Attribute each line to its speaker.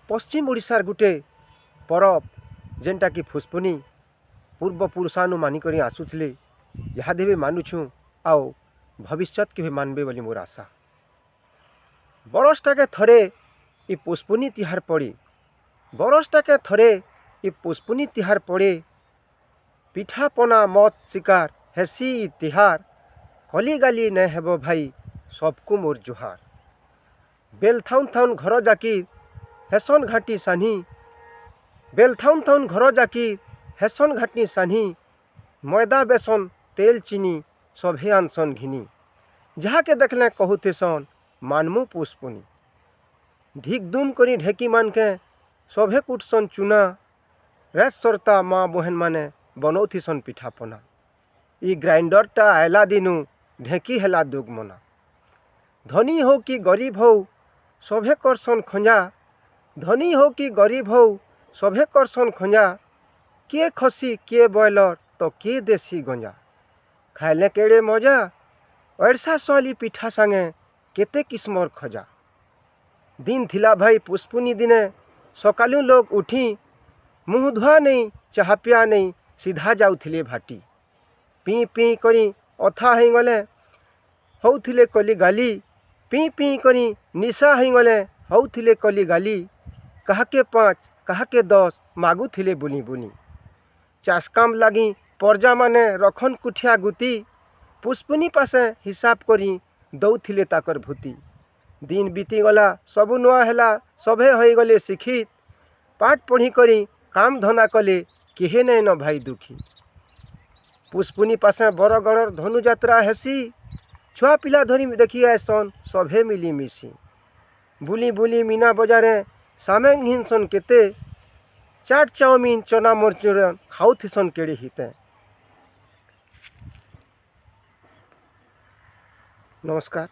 Speaker 1: पश्चिम ओडिशार गुटे परब जेनटा कि फुस्पुनी पूर्वपुरुषानु मानिक आसुले यहाँ भी मानुछुँ आओ भविष्य के भी मानबे बोली मोर आशा। बरसटाके थरे इ पुष्पुनी तिहार पड़े, बरसटाके थरे इ पुष्पुनी तिहार पड़े, पिठापना मत शिकार हेसी तिहार, कली गाली न हेबो भाई सबको मोर जुहार। बेल थाउन थाउन घर जाकी हेसन घाटी सानी, बेल थाउन थाउन घर जाकी हेसन घाटी सानी, मैदा बेसन तेल चीनी सभे आनसन घिनी, जहाँ के देखले कहूते सन मानमु पुष्पुनी। ढिक दुम करी ढेकी मान के सभे कुटसन चुना, रेत सरता माँ बहन माने बनौथी सन पिठापना। इ ग्राइंडरटा आयला दिनु ढेकी हेला दुगमना। धनी हो कि गरीब हो सभे करसन खंजा, धनी हो कि गरीब हो सभे करसन खंजा, के खसी के बॉयलर तो के देसी गंजा। खाइले केड़े मजा ऐसा साली पिठा संगे केते किस्मर खजा। दिन थिला भाई पुष्पुनी दिने सकालू लोग उठी, मुँह धुआ नहीं चाह पिया नहीं सीधा जाउथिले भाटी। पी पी करी अथा हो गले होउथिले कली गाली, पी पी करी निशा हो गले होउथिले कली गाली। काहाके 5 काहाके 10 मागुथिले बुनी बुनी। चाष काम लगी परजा माने रखन कुठिया गुती, पुष्पुनी पासे हिसाब करी दौथिले ताकर भूति। दिन बीती गला सबु नुआ हेला सभे हो गले शिक्षित, पाठ पढ़ी करी काम धना कले केहे नहीं न भाई दुखी। पुष्पुनी पासे बरगढ़ धनु यात्रा हेसी, छुआ पिला धरी देखी आसन सभे मिली मिसी। बुली बुली मीना बजारे सामेन घिनसन केते, चाट चाउमीन चना मरचुरन खाउथिसन केड़े हिते। नमस्कार।